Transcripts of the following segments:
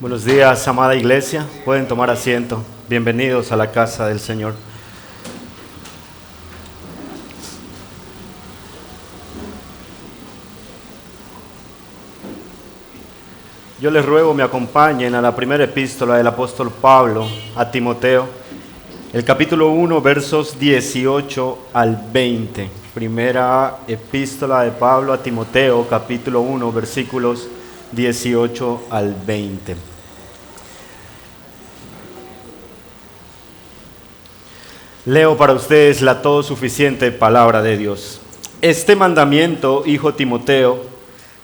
Buenos días, amada iglesia. Pueden tomar asiento. Bienvenidos a la casa del Señor. Yo les ruego me acompañen a la primera epístola del apóstol Pablo a Timoteo, el capítulo 1, versos 18 al 20. Primera epístola de Pablo a Timoteo, capítulo 1, versículos 18 al 20. Leo para ustedes la todo suficiente palabra de Dios. Este mandamiento, hijo Timoteo,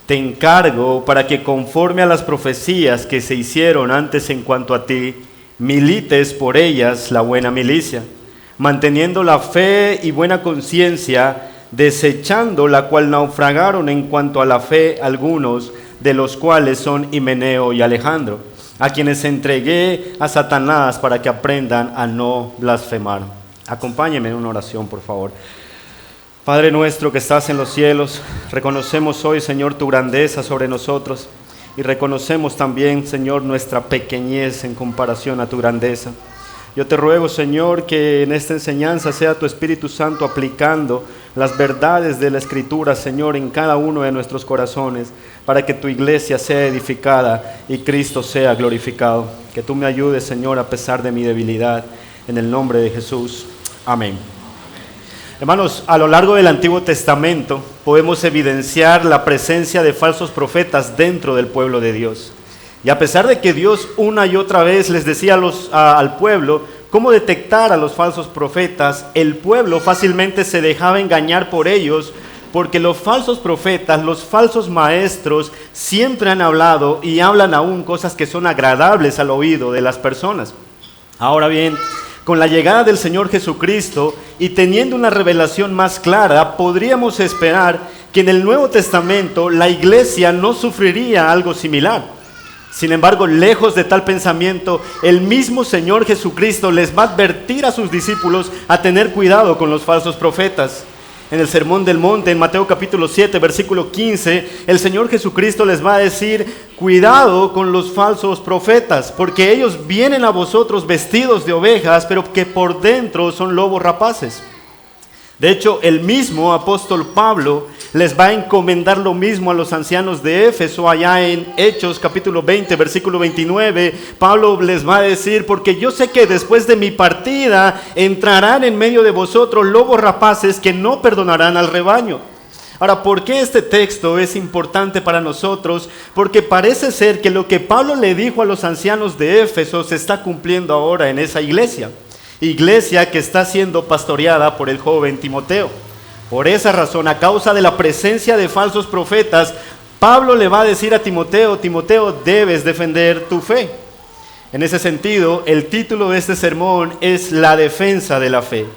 te encargo para que conforme a las profecías que se hicieron antes en cuanto a ti, milites por ellas la buena milicia, manteniendo la fe y buena conciencia, desechando la cual naufragaron en cuanto a la fe algunos, de los cuales son Himeneo y Alejandro, a quienes entregué a Satanás para que aprendan a no blasfemar. Acompáñenme en una oración, por favor. Padre nuestro que estás en los cielos, reconocemos hoy, Señor, tu grandeza sobre nosotros y reconocemos también, Señor, nuestra pequeñez en comparación a tu grandeza. Yo te ruego, Señor, que en esta enseñanza sea tu Espíritu Santo aplicando las verdades de la Escritura, Señor, en cada uno de nuestros corazones, para que tu iglesia sea edificada y Cristo sea glorificado. Que tú me ayudes, Señor, a pesar de mi debilidad, en el nombre de Jesús. Amén. Hermanos, a lo largo del Antiguo Testamento podemos evidenciar la presencia de falsos profetas dentro del pueblo de Dios. Y a pesar de que Dios una y otra vez les decía al pueblo cómo detectar a los falsos profetas, el pueblo fácilmente se dejaba engañar por ellos, porque los falsos profetas, los falsos maestros, siempre han hablado y hablan aún cosas que son agradables al oído de las personas. Ahora bien, con la llegada del Señor Jesucristo y teniendo una revelación más clara, podríamos esperar que en el Nuevo Testamento la iglesia no sufriría algo similar. Sin embargo, lejos de tal pensamiento, el mismo Señor Jesucristo les va a advertir a sus discípulos a tener cuidado con los falsos profetas. En el Sermón del Monte, en Mateo capítulo 7, versículo 15, el Señor Jesucristo les va a decir: cuidado con los falsos profetas, porque ellos vienen a vosotros vestidos de ovejas, pero que por dentro son lobos rapaces. De hecho, el mismo apóstol Pablo les va a encomendar lo mismo a los ancianos de Éfeso, allá en Hechos capítulo 20, versículo 29. Pablo les va a decir: porque yo sé que después de mi partida entrarán en medio de vosotros lobos rapaces que no perdonarán al rebaño. Ahora, ¿por qué este texto es importante para nosotros? Porque parece ser que lo que Pablo le dijo a los ancianos de Éfeso se está cumpliendo ahora en esa iglesia que está siendo pastoreada por el joven Timoteo. Por esa razón, a causa de la presencia de falsos profetas, Pablo le va a decir a Timoteo: Timoteo, debes defender tu fe. En ese sentido, el título de este sermón es La defensa de la fe.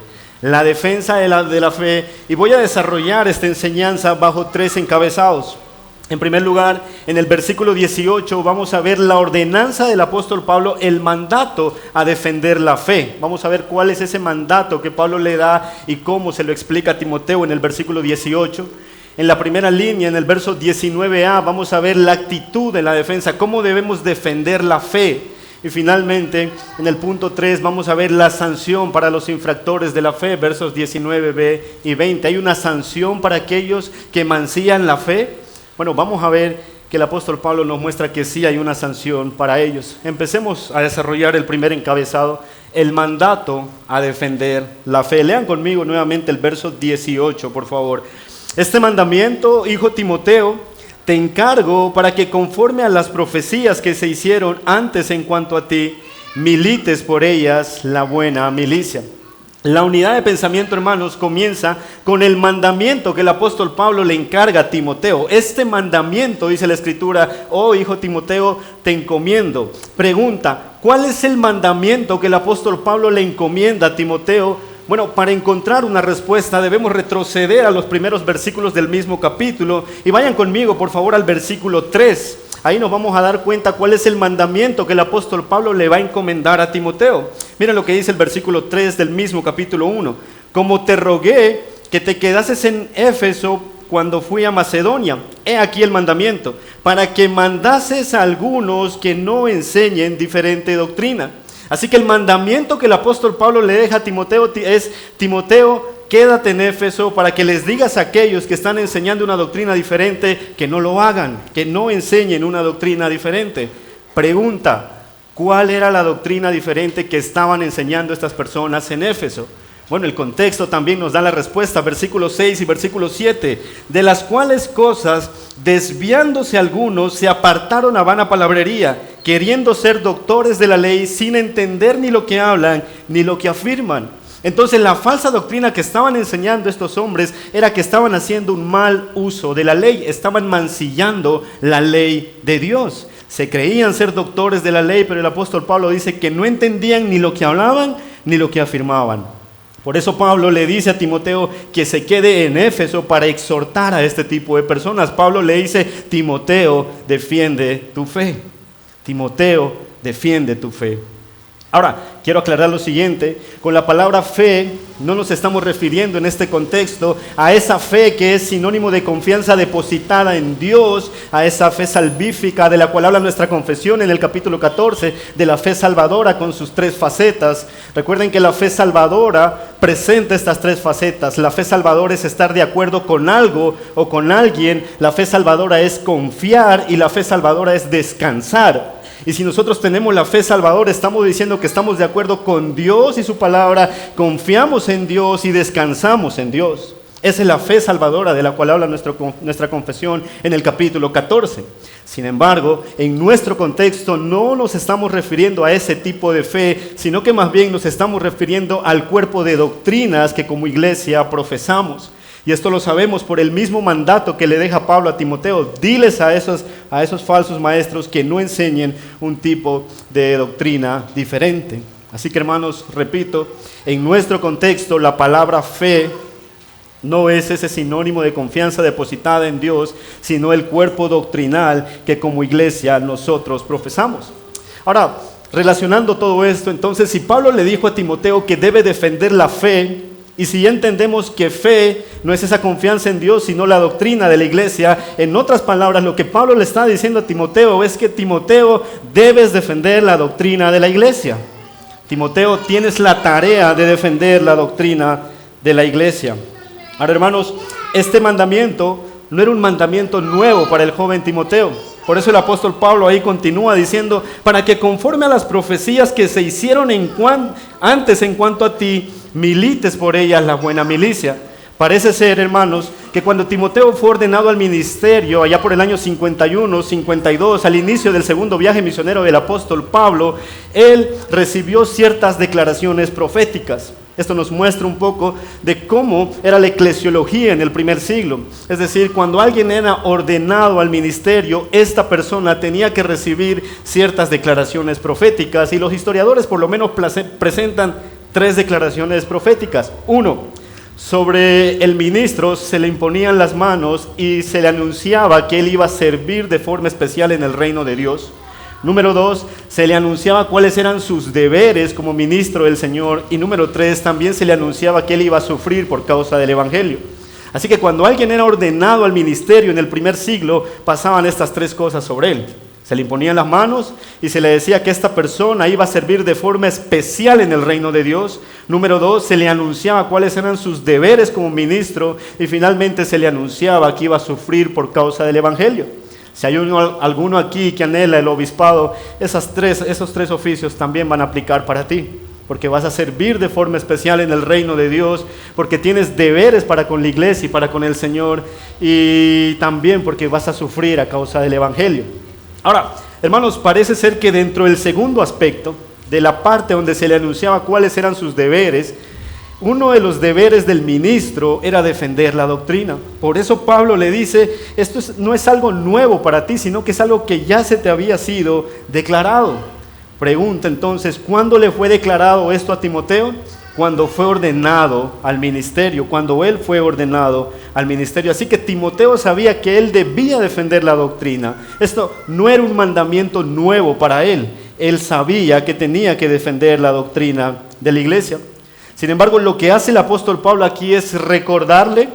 La defensa de la fe, y voy a desarrollar esta enseñanza bajo tres encabezados. En primer lugar, en el versículo 18 vamos a ver la ordenanza del apóstol Pablo, el mandato a defender la fe. Vamos a ver cuál es ese mandato que Pablo le da y cómo se lo explica a Timoteo en el versículo 18. En la primera línea, en el verso 19a, vamos a ver la actitud de la defensa, cómo debemos defender la fe. Y finalmente, en el punto 3 vamos a ver la sanción para los infractores de la fe, versos 19b y 20. ¿Hay una sanción para aquellos que mancillan la fe? Bueno, vamos a ver que el apóstol Pablo nos muestra que sí hay una sanción para ellos. Empecemos a desarrollar el primer encabezado, el mandato a defender la fe. Lean conmigo nuevamente el verso 18, por favor. Este mandamiento, hijo Timoteo, te encargo para que conforme a las profecías que se hicieron antes en cuanto a ti, milites por ellas la buena milicia. La unidad de pensamiento, hermanos, comienza con el mandamiento que el apóstol Pablo le encarga a Timoteo. Este mandamiento, dice la Escritura: oh hijo Timoteo, te encomiendo. Pregunta: ¿cuál es el mandamiento que el apóstol Pablo le encomienda a Timoteo? Bueno, para encontrar una respuesta debemos retroceder a los primeros versículos del mismo capítulo. Y vayan conmigo, por favor, al versículo 3. Ahí nos vamos a dar cuenta cuál es el mandamiento que el apóstol Pablo le va a encomendar a Timoteo. Miren lo que dice el versículo 3 del mismo capítulo 1. Como te rogué que te quedases en Éfeso cuando fui a Macedonia, he aquí el mandamiento, para que mandases a algunos que no enseñen diferente doctrina. Así que el mandamiento que el apóstol Pablo le deja a Timoteo es: Timoteo, quédate en Éfeso para que les digas a aquellos que están enseñando una doctrina diferente que no lo hagan, que no enseñen una doctrina diferente. Pregunta: ¿cuál era la doctrina diferente que estaban enseñando estas personas en Éfeso? Bueno, el contexto también nos da la respuesta, versículos 6 y versículo 7. De las cuales cosas, desviándose algunos, se apartaron a vana palabrería, queriendo ser doctores de la ley, sin entender ni lo que hablan, ni lo que afirman. Entonces la falsa doctrina que estaban enseñando estos hombres era que estaban haciendo un mal uso de la ley, estaban mancillando la ley de Dios. Se creían ser doctores de la ley, pero el apóstol Pablo dice que no entendían ni lo que hablaban, ni lo que afirmaban. Por eso Pablo le dice a Timoteo que se quede en Éfeso para exhortar a este tipo de personas. Pablo le dice: Timoteo, defiende tu fe. Timoteo, defiende tu fe. Ahora, quiero aclarar lo siguiente: con la palabra fe no nos estamos refiriendo en este contexto a esa fe que es sinónimo de confianza depositada en Dios, a esa fe salvífica de la cual habla nuestra confesión en el capítulo 14, de la fe salvadora con sus tres facetas. Recuerden que la fe salvadora presenta estas tres facetas. La fe salvadora es estar de acuerdo con algo o con alguien, la fe salvadora es confiar y la fe salvadora es descansar. Y si nosotros tenemos la fe salvadora, estamos diciendo que estamos de acuerdo con Dios y su palabra, confiamos en Dios y descansamos en Dios. Esa es la fe salvadora de la cual habla nuestra confesión en el capítulo 14. Sin embargo, en nuestro contexto no nos estamos refiriendo a ese tipo de fe, sino que más bien nos estamos refiriendo al cuerpo de doctrinas que como iglesia profesamos. Y esto lo sabemos por el mismo mandato que le deja Pablo a Timoteo: diles a esos falsos maestros que no enseñen un tipo de doctrina diferente. Así que, hermanos, repito, en nuestro contexto la palabra fe no es ese sinónimo de confianza depositada en Dios, sino el cuerpo doctrinal que como iglesia nosotros profesamos. Ahora, relacionando todo esto, entonces, si Pablo le dijo a Timoteo que debe defender la fe, y si ya entendemos que fe no es esa confianza en Dios, sino la doctrina de la iglesia, en otras palabras, lo que Pablo le está diciendo a Timoteo es que: Timoteo, debes defender la doctrina de la iglesia. Timoteo, tienes la tarea de defender la doctrina de la iglesia. Ahora, hermanos, este mandamiento no era un mandamiento nuevo para el joven Timoteo. Por eso el apóstol Pablo ahí continúa diciendo: para que conforme a las profecías que se hicieron antes en cuanto a ti, milites por ellas la buena milicia. Parece ser, hermanos, que cuando Timoteo fue ordenado al ministerio, allá por el año 51, 52, al inicio del segundo viaje misionero del apóstol Pablo, él recibió ciertas declaraciones proféticas. Esto nos muestra un poco de cómo era la eclesiología en el primer siglo. Es decir, cuando alguien era ordenado al ministerio, esta persona tenía que recibir ciertas declaraciones proféticas, y los historiadores por lo menos presentan 3 declaraciones proféticas. 1, sobre el ministro se le imponían las manos y se le anunciaba que él iba a servir de forma especial en el reino de Dios. Número 2, se le anunciaba cuáles eran sus deberes como ministro del Señor. Y número 3, también se le anunciaba que él iba a sufrir por causa del evangelio. Así que cuando alguien era ordenado al ministerio en el primer siglo, pasaban estas 3 cosas sobre él. Se le imponían las manos y se le decía que esta persona iba a servir de forma especial en el reino de Dios. Número 2, se le anunciaba cuáles eran sus deberes como ministro. Y finalmente se le anunciaba que iba a sufrir por causa del evangelio. Si hay alguno aquí que anhela el obispado, esos tres oficios también van a aplicar para ti, porque vas a servir de forma especial en el reino de Dios, porque tienes deberes para con la iglesia y para con el Señor, y también porque vas a sufrir a causa del evangelio. Ahora, hermanos, parece ser que dentro del segundo aspecto, de la parte donde se le anunciaba cuáles eran sus deberes, uno de los deberes del ministro era defender la doctrina. Por eso Pablo le dice: esto no es algo nuevo para ti, sino que es algo que ya se te había sido declarado. Pregunta entonces: ¿cuándo le fue declarado esto a Timoteo? Cuando fue ordenado al ministerio, cuando él fue ordenado al ministerio. Así que Timoteo sabía que él debía defender la doctrina. Esto no era un mandamiento nuevo para él. Él sabía que tenía que defender la doctrina de la iglesia. Sin embargo, lo que hace el apóstol Pablo aquí es recordarle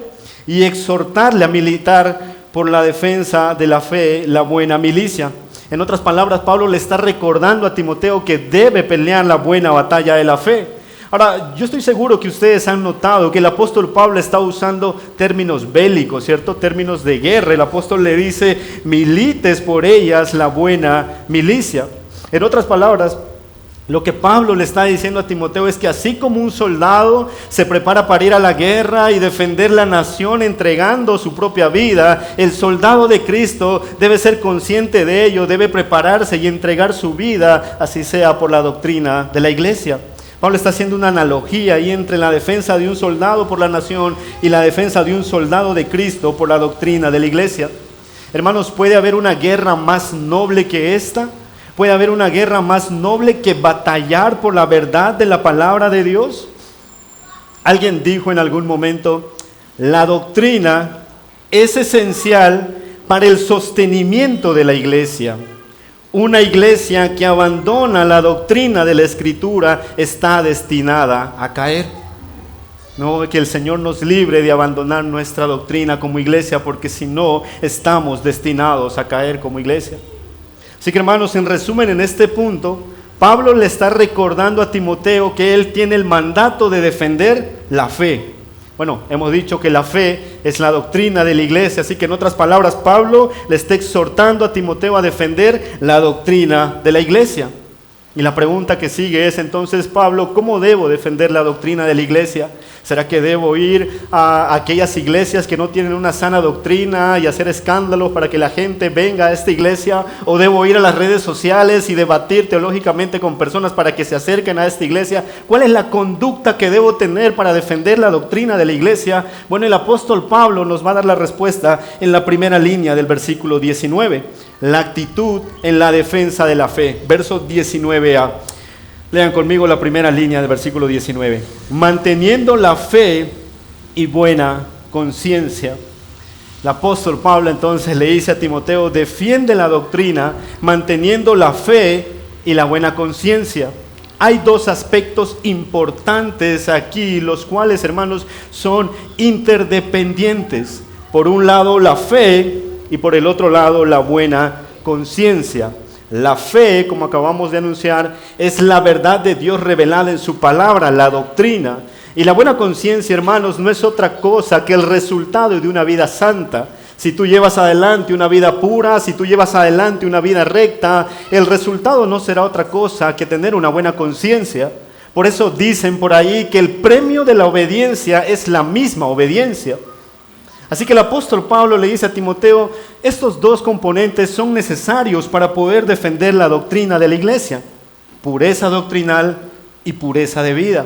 y exhortarle a militar por la defensa de la fe, la buena milicia. En otras palabras, Pablo le está recordando a Timoteo que debe pelear la buena batalla de la fe. Ahora, yo estoy seguro que ustedes han notado que el apóstol Pablo está usando términos bélicos, ¿cierto? Términos de guerra. El apóstol le dice, milites por ellas la buena milicia. En otras palabras, lo que Pablo le está diciendo a Timoteo es que así como un soldado se prepara para ir a la guerra y defender la nación entregando su propia vida, el soldado de Cristo debe ser consciente de ello, debe prepararse y entregar su vida, así sea por la doctrina de la iglesia. Pablo está haciendo una analogía ahí entre la defensa de un soldado por la nación y la defensa de un soldado de Cristo por la doctrina de la iglesia. Hermanos, ¿puede haber una guerra más noble que esta? ¿Puede haber una guerra más noble que batallar por la verdad de la palabra de Dios? Alguien dijo en algún momento, la doctrina es esencial para el sostenimiento de la iglesia. Una iglesia que abandona la doctrina de la Escritura está destinada a caer. No, que el Señor nos libre de abandonar nuestra doctrina como iglesia, porque si no, estamos destinados a caer como iglesia. Así que hermanos, en resumen, en este punto, Pablo le está recordando a Timoteo que él tiene el mandato de defender la fe. Bueno, hemos dicho que la fe es la doctrina de la iglesia, así que en otras palabras, Pablo le está exhortando a Timoteo a defender la doctrina de la iglesia. Y la pregunta que sigue es entonces, Pablo, ¿cómo debo defender la doctrina de la iglesia? ¿Será que debo ir a aquellas iglesias que no tienen una sana doctrina y hacer escándalos para que la gente venga a esta iglesia? ¿O debo ir a las redes sociales y debatir teológicamente con personas para que se acerquen a esta iglesia? ¿Cuál es la conducta que debo tener para defender la doctrina de la iglesia? Bueno, el apóstol Pablo nos va a dar la respuesta en la primera línea del versículo 19. La actitud en la defensa de la fe. Verso 19a. Lean conmigo la primera línea del versículo 19. Manteniendo la fe y buena conciencia. El apóstol Pablo entonces le dice a Timoteo, defiende la doctrina, manteniendo la fe y la buena conciencia. Hay dos aspectos importantes aquí, los cuales, hermanos, son interdependientes. Por un lado, la fe, y por el otro lado, la buena conciencia. La fe, como acabamos de anunciar, es la verdad de Dios revelada en su palabra, la doctrina. Y la buena conciencia, hermanos, no es otra cosa que el resultado de una vida santa. Si tú llevas adelante una vida pura, si tú llevas adelante una vida recta, el resultado no será otra cosa que tener una buena conciencia. Por eso dicen por ahí que el premio de la obediencia es la misma obediencia. Así que el apóstol Pablo le dice a Timoteo, estos dos componentes son necesarios para poder defender la doctrina de la iglesia. Pureza doctrinal y pureza de vida.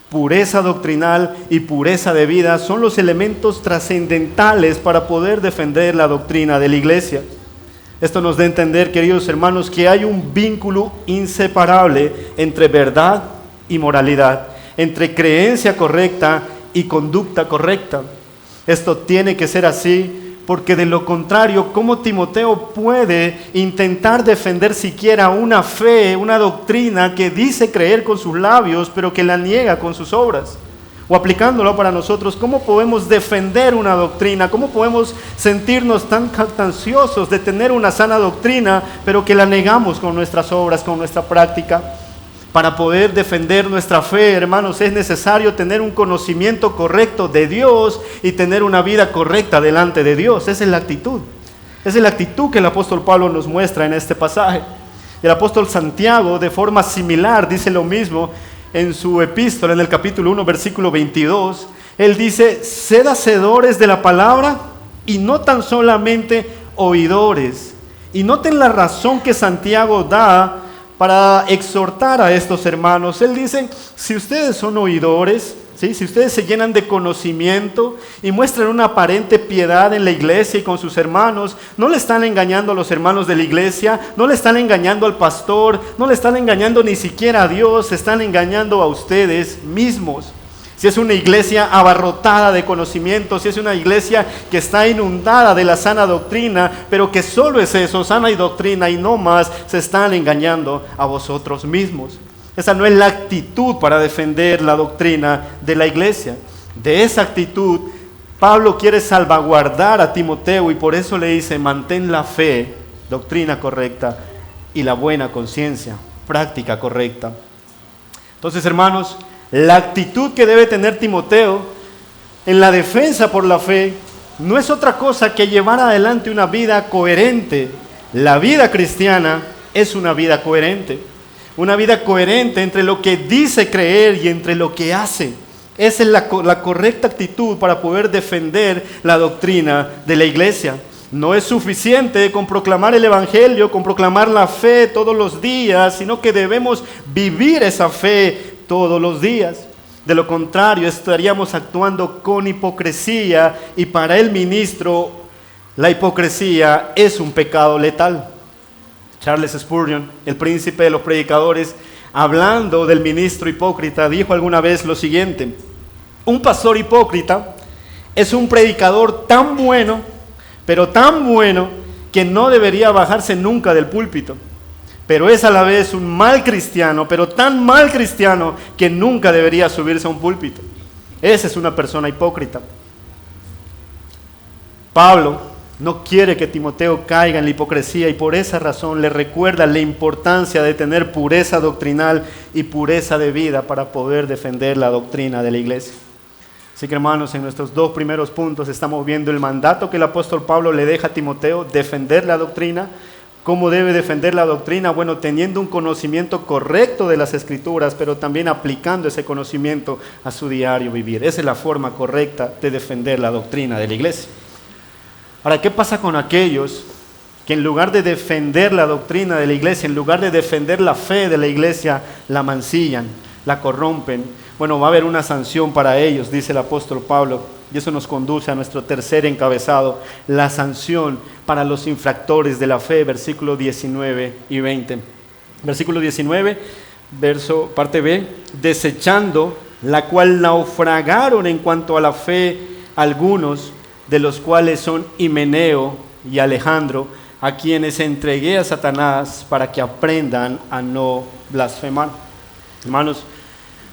Pureza doctrinal y pureza de vida son los elementos trascendentales para poder defender la doctrina de la iglesia. Esto nos da a entender, queridos hermanos, que hay un vínculo inseparable entre verdad y moralidad, entre creencia correcta y conducta correcta. Esto tiene que ser así, porque de lo contrario, ¿cómo Timoteo puede intentar defender siquiera una fe, una doctrina que dice creer con sus labios, pero que la niega con sus obras? O aplicándolo para nosotros, ¿cómo podemos defender una doctrina? ¿Cómo podemos sentirnos tan ansiosos de tener una sana doctrina, pero que la negamos con nuestras obras, con nuestra práctica? Para poder defender nuestra fe, hermanos, es necesario tener un conocimiento correcto de Dios y tener una vida correcta delante de Dios. Esa es la actitud. Esa es la actitud que el apóstol Pablo nos muestra en este pasaje. El apóstol Santiago, de forma similar, dice lo mismo en su epístola, en el capítulo 1, versículo 22. Él dice, sed hacedores de la palabra y no tan solamente oidores. Y noten la razón que Santiago da para exhortar a estos hermanos. Él dice, si ustedes son oidores, ¿sí? Si ustedes se llenan de conocimiento y muestran una aparente piedad en la iglesia y con sus hermanos, no le están engañando a los hermanos de la iglesia, no le están engañando al pastor, no le están engañando ni siquiera a Dios, se están engañando a ustedes mismos. Si es una iglesia abarrotada de conocimiento, si es una iglesia que está inundada de la sana doctrina, pero que solo es eso, sana y doctrina y no más, se están engañando a vosotros mismos. Esa no es la actitud para defender la doctrina de la iglesia. De esa actitud Pablo quiere salvaguardar a Timoteo y por eso le dice, mantén la fe, doctrina correcta y la buena conciencia, práctica correcta. Entonces, hermanos, la actitud que debe tener Timoteo en la defensa por la fe no es otra cosa que llevar adelante una vida coherente. La vida cristiana es una vida coherente entre lo que dice creer y entre lo que hace. Esa es la correcta actitud para poder defender la doctrina de la iglesia. No es suficiente con proclamar el evangelio, con proclamar la fe todos los días, sino que debemos vivir esa fe todos los días. De lo contrario, estaríamos actuando con hipocresía y para el ministro la hipocresía es un pecado letal. Charles Spurgeon, el príncipe de los predicadores, hablando del ministro hipócrita, dijo alguna vez lo siguiente: un pastor hipócrita es un predicador tan bueno, pero tan bueno, que no debería bajarse nunca del púlpito. Pero es a la vez un mal cristiano, pero tan mal cristiano que nunca debería subirse a un púlpito. Esa es una persona hipócrita. Pablo no quiere que Timoteo caiga en la hipocresía y por esa razón le recuerda la importancia de tener pureza doctrinal y pureza de vida para poder defender la doctrina de la iglesia. Así que, hermanos, en nuestros dos primeros puntos estamos viendo el mandato que el apóstol Pablo le deja a Timoteo, defender la doctrina. ¿Cómo debe defender la doctrina? Bueno, teniendo un conocimiento correcto de las Escrituras, pero también aplicando ese conocimiento a su diario vivir. Esa es la forma correcta de defender la doctrina de la iglesia. Ahora, ¿qué pasa con aquellos que en lugar de defender la doctrina de la iglesia, en lugar de defender la fe de la iglesia, la mancillan, la corrompen? Bueno, va a haber una sanción para ellos, dice el apóstol Pablo, y eso nos conduce a nuestro tercer encabezado, la sanción para los infractores de la fe, versículos 19 y 20. Versículo 19, parte B, desechando la cual naufragaron en cuanto a la fe algunos, de los cuales son Himeneo y Alejandro, a quienes entregué a Satanás para que aprendan a no blasfemar. Hermanos,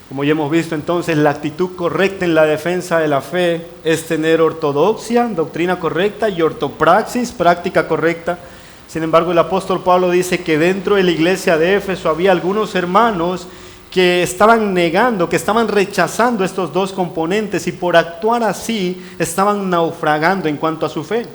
como ya hemos visto entonces, la actitud correcta en la defensa de la fe es tener ortodoxia, doctrina correcta, y ortopraxis, práctica correcta. Sin embargo, el apóstol Pablo dice que dentro de la iglesia de Éfeso había algunos hermanos que estaban negando, que estaban rechazando estos dos componentes y por actuar así estaban naufragando en cuanto a su fe.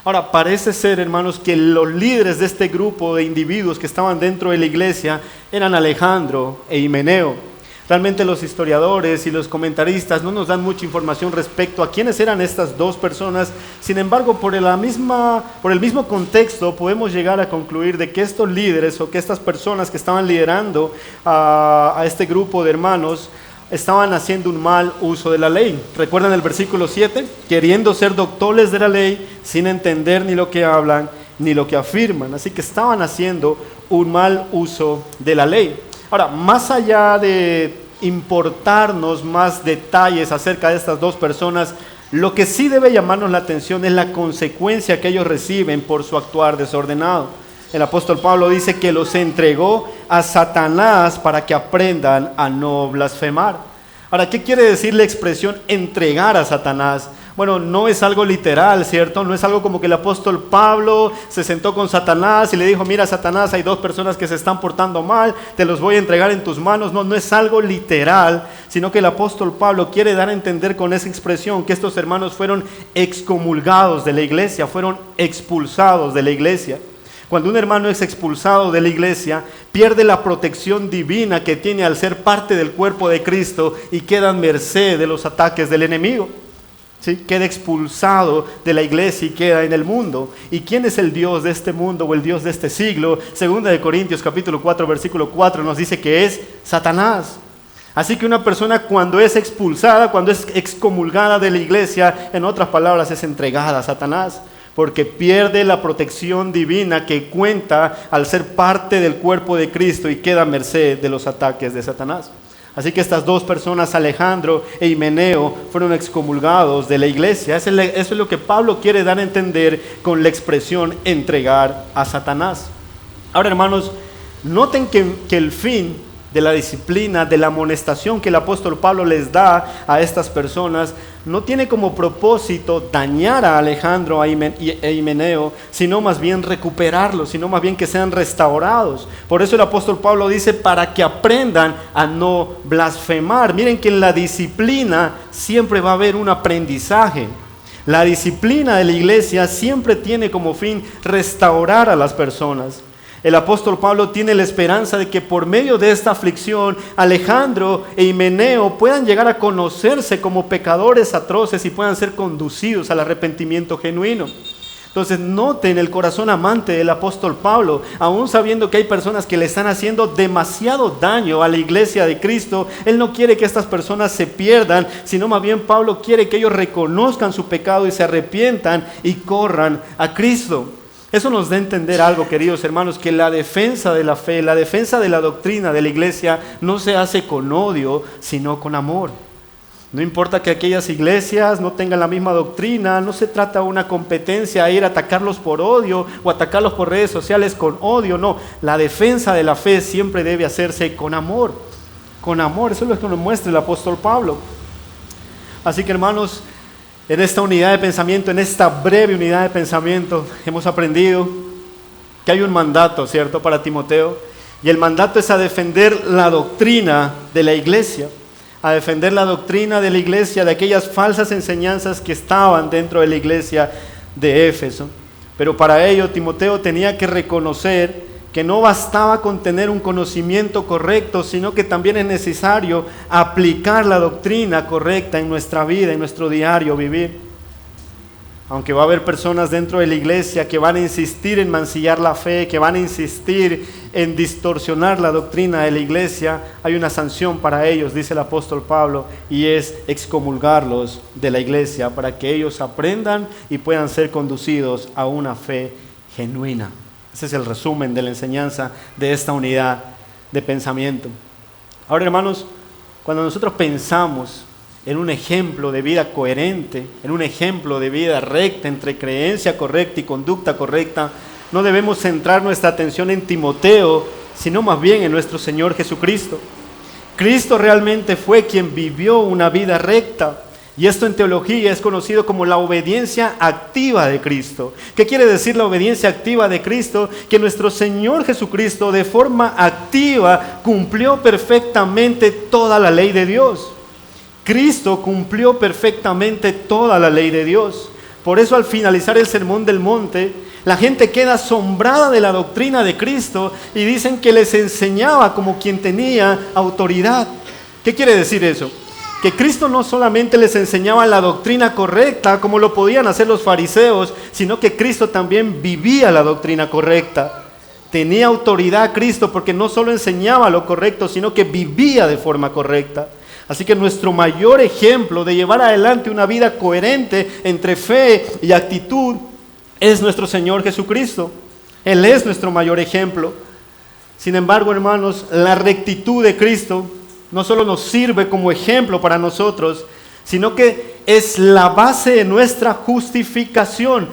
Ahora, parece ser, hermanos, que los líderes de este grupo de individuos que estaban dentro de la iglesia eran Alejandro e Himeneo. Realmente los historiadores y los comentaristas no nos dan mucha información respecto a quiénes eran estas dos personas. Sin embargo, por el mismo contexto podemos llegar a concluir de que estos líderes o que estas personas que estaban liderando a este grupo de hermanos estaban haciendo un mal uso de la ley. ¿Recuerdan el versículo 7? Queriendo ser doctores de la ley sin entender ni lo que hablan ni lo que afirman. Así que estaban haciendo un mal uso de la ley. Ahora, más allá de importarnos más detalles acerca de estas dos personas, lo que sí debe llamarnos la atención es la consecuencia que ellos reciben por su actuar desordenado. El apóstol Pablo dice que los entregó a Satanás para que aprendan a no blasfemar. Ahora, ¿qué quiere decir la expresión entregar a Satanás? Bueno, no es algo literal, ¿cierto? No es algo como que el apóstol Pablo se sentó con Satanás y le dijo: mira, Satanás, hay dos personas que se están portando mal, te los voy a entregar en tus manos. No es algo literal, sino que el apóstol Pablo quiere dar a entender con esa expresión que estos hermanos fueron excomulgados de la iglesia, fueron expulsados de la iglesia. Cuando un hermano es expulsado de la iglesia, pierde la protección divina que tiene al ser parte del cuerpo de Cristo y queda a merced de los ataques del enemigo. ¿Sí? Queda expulsado de la iglesia y queda en el mundo. ¿Y quién es el Dios de este mundo o el Dios de este siglo? Segunda de Corintios capítulo 4 versículo 4 nos dice que es Satanás. Así que una persona cuando es expulsada, cuando es excomulgada de la iglesia, en otras palabras es entregada a Satanás, porque pierde la protección divina que cuenta al ser parte del cuerpo de Cristo y queda a merced de los ataques de Satanás. Así que estas dos personas, Alejandro e Himeneo, fueron excomulgados de la iglesia. Eso es lo que Pablo quiere dar a entender con la expresión entregar a Satanás. Ahora, hermanos, noten que el fin de la disciplina, de la amonestación que el apóstol Pablo les da a estas personas, no tiene como propósito dañar a Alejandro e Himeneo, sino más bien recuperarlos, sino más bien que sean restaurados. Por eso el apóstol Pablo dice, para que aprendan a no blasfemar. Miren que en la disciplina siempre va a haber un aprendizaje. La disciplina de la iglesia siempre tiene como fin restaurar a las personas. El apóstol Pablo tiene la esperanza de que por medio de esta aflicción, Alejandro e Himeneo puedan llegar a conocerse como pecadores atroces y puedan ser conducidos al arrepentimiento genuino. Entonces noten el corazón amante del apóstol Pablo, aún sabiendo que hay personas que le están haciendo demasiado daño a la iglesia de Cristo. Él no quiere que estas personas se pierdan, sino más bien Pablo quiere que ellos reconozcan su pecado y se arrepientan y corran a Cristo. Eso nos da a entender algo, queridos hermanos, que la defensa de la fe, la defensa de la doctrina de la iglesia no se hace con odio, sino con amor. No importa que aquellas iglesias no tengan la misma doctrina, no se trata de una competencia a ir a atacarlos por odio o atacarlos por redes sociales con odio, no. La defensa de la fe siempre debe hacerse con amor, eso es lo que nos muestra el apóstol Pablo. Así que hermanos, en esta unidad de pensamiento, en esta breve unidad de pensamiento, hemos aprendido que hay un mandato, ¿cierto?, para Timoteo, y el mandato es a defender la doctrina de la iglesia, a defender la doctrina de la iglesia, de aquellas falsas enseñanzas que estaban dentro de la iglesia de Éfeso. Pero para ello Timoteo tenía que reconocer que no bastaba con tener un conocimiento correcto, sino que también es necesario aplicar la doctrina correcta en nuestra vida, en nuestro diario vivir. Aunque va a haber personas dentro de la iglesia que van a insistir en mancillar la fe, que van a insistir en distorsionar la doctrina de la iglesia, hay una sanción para ellos, dice el apóstol Pablo, y es excomulgarlos de la iglesia para que ellos aprendan y puedan ser conducidos a una fe genuina. Ese es el resumen de la enseñanza de esta unidad de pensamiento. Ahora, hermanos, cuando nosotros pensamos en un ejemplo de vida coherente, en un ejemplo de vida recta entre creencia correcta y conducta correcta, no debemos centrar nuestra atención en Timoteo, sino más bien en nuestro Señor Jesucristo. Cristo realmente fue quien vivió una vida recta. Y esto en teología es conocido como la obediencia activa de Cristo. ¿Qué quiere decir la obediencia activa de Cristo? Que nuestro Señor Jesucristo de forma activa cumplió perfectamente toda la ley de Dios. Cristo cumplió perfectamente toda la ley de Dios. Por eso al finalizar el Sermón del Monte, la gente queda asombrada de la doctrina de Cristo y dicen que les enseñaba como quien tenía autoridad. ¿Qué quiere decir eso? Que Cristo no solamente les enseñaba la doctrina correcta como lo podían hacer los fariseos, sino que Cristo también vivía la doctrina correcta. Tenía autoridad Cristo porque no solo enseñaba lo correcto, sino que vivía de forma correcta. Así que nuestro mayor ejemplo de llevar adelante una vida coherente entre fe y actitud es nuestro Señor Jesucristo. Él es nuestro mayor ejemplo. Sin embargo, hermanos, la rectitud de Cristo no solo nos sirve como ejemplo para nosotros, sino que es la base de nuestra justificación.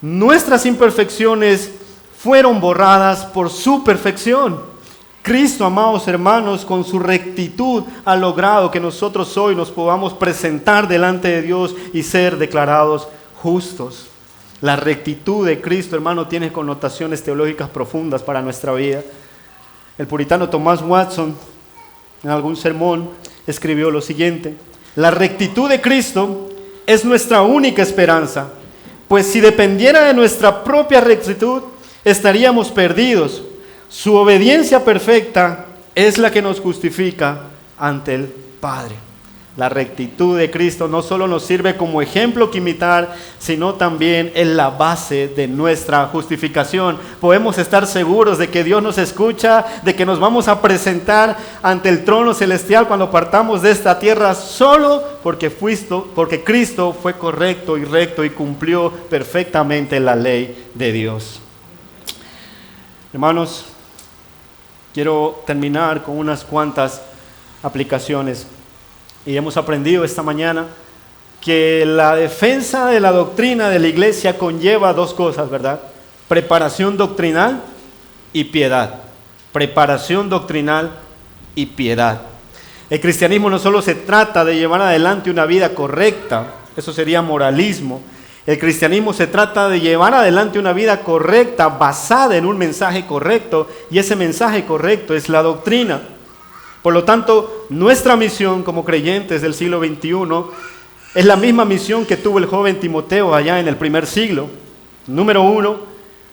Nuestras imperfecciones fueron borradas por su perfección. Cristo, amados hermanos, con su rectitud ha logrado que nosotros hoy nos podamos presentar delante de Dios y ser declarados justos. La rectitud de Cristo, hermano, tiene connotaciones teológicas profundas para nuestra vida. El puritano Thomas Watson, en algún sermón, escribió lo siguiente: la rectitud de Cristo es nuestra única esperanza, pues si dependiera de nuestra propia rectitud, estaríamos perdidos. Su obediencia perfecta es la que nos justifica ante el Padre. La rectitud de Cristo no solo nos sirve como ejemplo que imitar, sino también es la base de nuestra justificación. Podemos estar seguros de que Dios nos escucha, de que nos vamos a presentar ante el trono celestial cuando partamos de esta tierra solo porque Cristo fue correcto y recto y cumplió perfectamente la ley de Dios. Hermanos, quiero terminar con unas cuantas aplicaciones. Y hemos aprendido esta mañana que la defensa de la doctrina de la iglesia conlleva dos cosas, ¿verdad? Preparación doctrinal y piedad. Preparación doctrinal y piedad. El cristianismo no solo se trata de llevar adelante una vida correcta, eso sería moralismo. El cristianismo se trata de llevar adelante una vida correcta basada en un mensaje correcto, y ese mensaje correcto es la doctrina. Por lo tanto, nuestra misión como creyentes del siglo XXI es la misma misión que tuvo el joven Timoteo allá en el primer siglo. Número 1,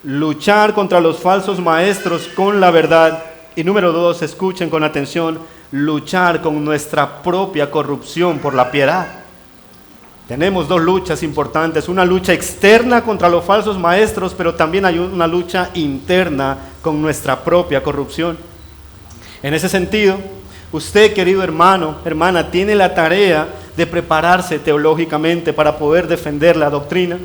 luchar contra los falsos maestros con la verdad. Y número 2, escuchen con atención, luchar con nuestra propia corrupción por la piedad. Tenemos dos luchas importantes, una lucha externa contra los falsos maestros, pero también hay una lucha interna con nuestra propia corrupción. En ese sentido, usted, querido hermano, hermana, tiene la tarea de prepararse teológicamente para poder defender la doctrina.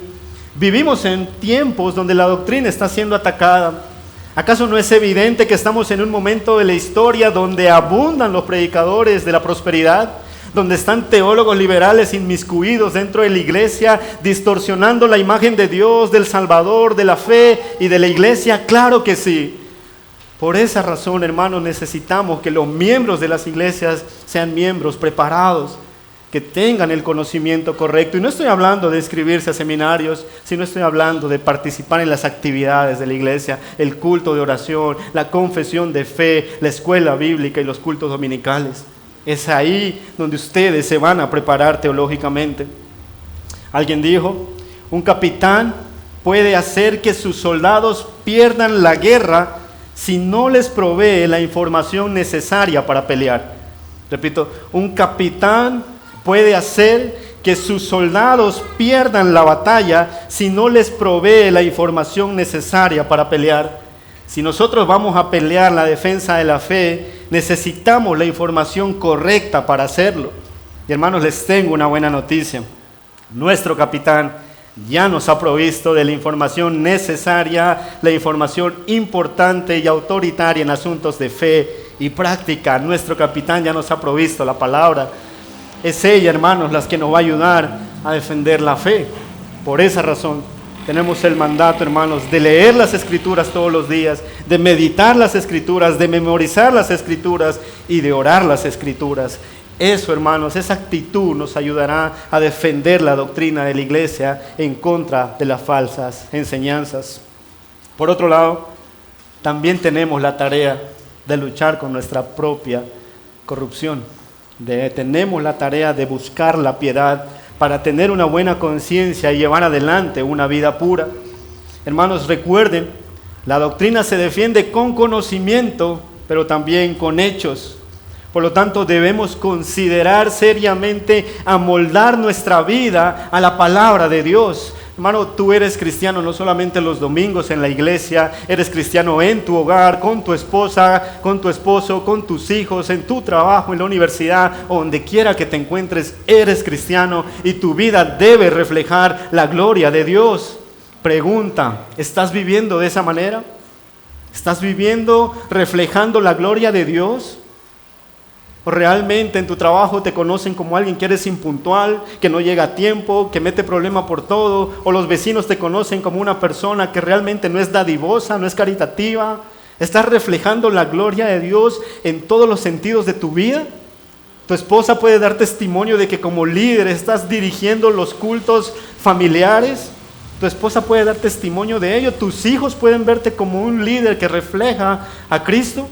Vivimos en tiempos donde la doctrina está siendo atacada. ¿Acaso no es evidente que estamos en un momento de la historia donde abundan los predicadores de la prosperidad? Donde están teólogos liberales inmiscuidos dentro de la iglesia, distorsionando la imagen de Dios, del Salvador, de la fe y de la iglesia. Claro que sí. Por esa razón, hermanos, necesitamos que los miembros de las iglesias sean miembros preparados, que tengan el conocimiento correcto. Y no estoy hablando de inscribirse a seminarios, sino estoy hablando de participar en las actividades de la iglesia, el culto de oración, la confesión de fe, la escuela bíblica y los cultos dominicales. Es ahí donde ustedes se van a preparar teológicamente. Alguien dijo, un capitán puede hacer que sus soldados pierdan la guerra si no les provee la información necesaria para pelear. Repito, un capitán puede hacer que sus soldados pierdan la batalla si no les provee la información necesaria para pelear. Si nosotros vamos a pelear la defensa de la fe, necesitamos la información correcta para hacerlo. Y hermanos, les tengo una buena noticia. Nuestro capitán ya nos ha provisto de la información necesaria, la información importante y autoritaria en asuntos de fe y práctica. Nuestro capitán ya nos ha provisto la palabra. Es ella, hermanos, la que nos va a ayudar a defender la fe. Por esa razón, tenemos el mandato, hermanos, de leer las Escrituras todos los días, de meditar las Escrituras, de memorizar las Escrituras y de orar las Escrituras. Eso, hermanos, esa actitud nos ayudará a defender la doctrina de la iglesia en contra de las falsas enseñanzas. Por otro lado, también tenemos la tarea de luchar con nuestra propia corrupción. Tenemos la tarea de buscar la piedad para tener una buena conciencia y llevar adelante una vida pura. Hermanos, recuerden, la doctrina se defiende con conocimiento, pero también con hechos. Por lo tanto, debemos considerar seriamente amoldar nuestra vida a la palabra de Dios. Hermano, tú eres cristiano no solamente los domingos en la iglesia, eres cristiano en tu hogar, con tu esposa, con tu esposo, con tus hijos, en tu trabajo, en la universidad, o donde quiera que te encuentres, eres cristiano y tu vida debe reflejar la gloria de Dios. Pregunta, ¿estás viviendo de esa manera? ¿Estás viviendo reflejando la gloria de Dios? ¿O realmente en tu trabajo te conocen como alguien que eres impuntual, que no llega a tiempo, que mete problema por todo? ¿O los vecinos te conocen como una persona que realmente no es dadivosa, no es caritativa? ¿Estás reflejando la gloria de Dios en todos los sentidos de tu vida? Tu esposa puede dar testimonio de que como líder estás dirigiendo los cultos familiares. Tu esposa puede dar testimonio de ello. Tus hijos pueden verte como un líder que refleja a Cristo.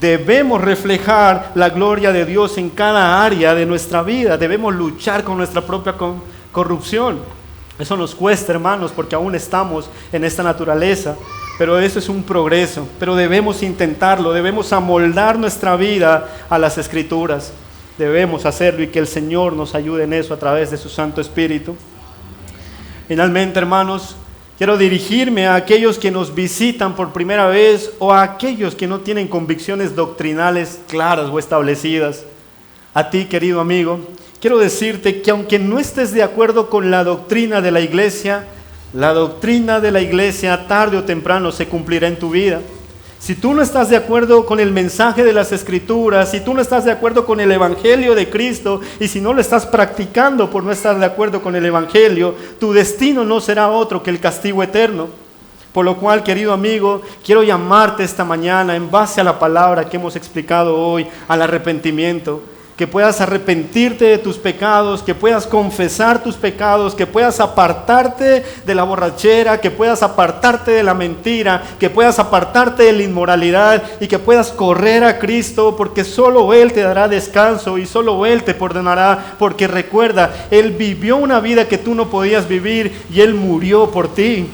Debemos reflejar la gloria de Dios en cada área de nuestra vida. Debemos luchar con nuestra propia corrupción. Eso nos cuesta, hermanos, porque aún estamos en esta naturaleza, pero eso es un progreso. Pero debemos intentarlo, debemos amoldar nuestra vida a las Escrituras. Debemos hacerlo y que el Señor nos ayude en eso a través de su Santo Espíritu. Finalmente, hermanos, quiero dirigirme a aquellos que nos visitan por primera vez o a aquellos que no tienen convicciones doctrinales claras o establecidas. A ti, querido amigo, quiero decirte que aunque no estés de acuerdo con la doctrina de la iglesia tarde o temprano se cumplirá en tu vida. Si tú no estás de acuerdo con el mensaje de las Escrituras, si tú no estás de acuerdo con el Evangelio de Cristo, y si no lo estás practicando por no estar de acuerdo con el Evangelio, tu destino no será otro que el castigo eterno. Por lo cual, querido amigo, quiero llamarte esta mañana en base a la palabra que hemos explicado hoy, al arrepentimiento. Que puedas arrepentirte de tus pecados, que puedas confesar tus pecados, que puedas apartarte de la borrachera, que puedas apartarte de la mentira, que puedas apartarte de la inmoralidad y que puedas correr a Cristo, porque solo Él te dará descanso y solo Él te perdonará, porque recuerda, Él vivió una vida que tú no podías vivir y Él murió por ti.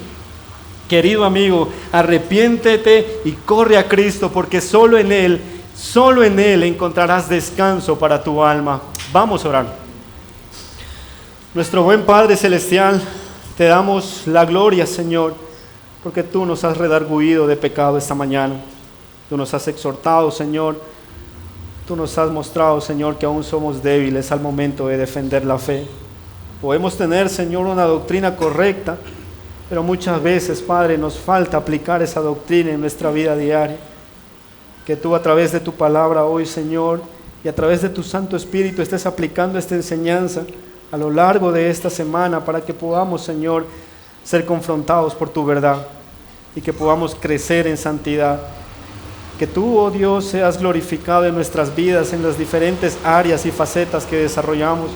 Querido amigo, arrepiéntete y corre a Cristo, porque solo en Él encontrarás descanso para tu alma. Vamos a orar. Nuestro buen Padre Celestial, te damos la gloria, Señor, porque tú nos has redarguido de pecado esta mañana. Tú nos has exhortado, Señor. Tú nos has mostrado, Señor, que aún somos débiles al momento de defender la fe. Podemos tener, Señor, una doctrina correcta, pero muchas veces, Padre, nos falta aplicar esa doctrina en nuestra vida diaria. Que tú a través de tu palabra hoy, Señor, y a través de tu Santo Espíritu estés aplicando esta enseñanza a lo largo de esta semana para que podamos, Señor, ser confrontados por tu verdad y que podamos crecer en santidad. Que tú, oh Dios, seas glorificado en nuestras vidas, en las diferentes áreas y facetas que desarrollamos.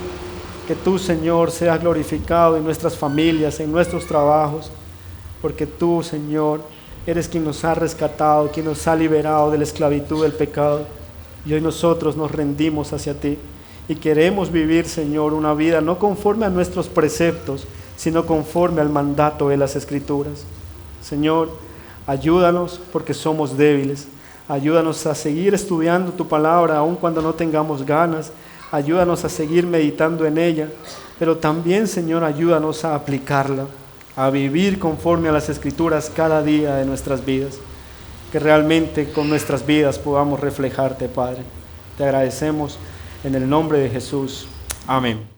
Que tú, Señor, seas glorificado en nuestras familias, en nuestros trabajos, porque tú, Señor, eres quien nos ha rescatado, quien nos ha liberado de la esclavitud del pecado. Y hoy nosotros nos rendimos hacia ti y queremos vivir, Señor, una vida no conforme a nuestros preceptos, sino conforme al mandato de las Escrituras. Señor, ayúdanos porque somos débiles. Ayúdanos a seguir estudiando tu palabra aun cuando no tengamos ganas. Ayúdanos a seguir meditando en ella, pero también, Señor, ayúdanos a aplicarla, a vivir conforme a las Escrituras cada día de nuestras vidas, que realmente con nuestras vidas podamos reflejarte, Padre. Te agradecemos en el nombre de Jesús. Amén.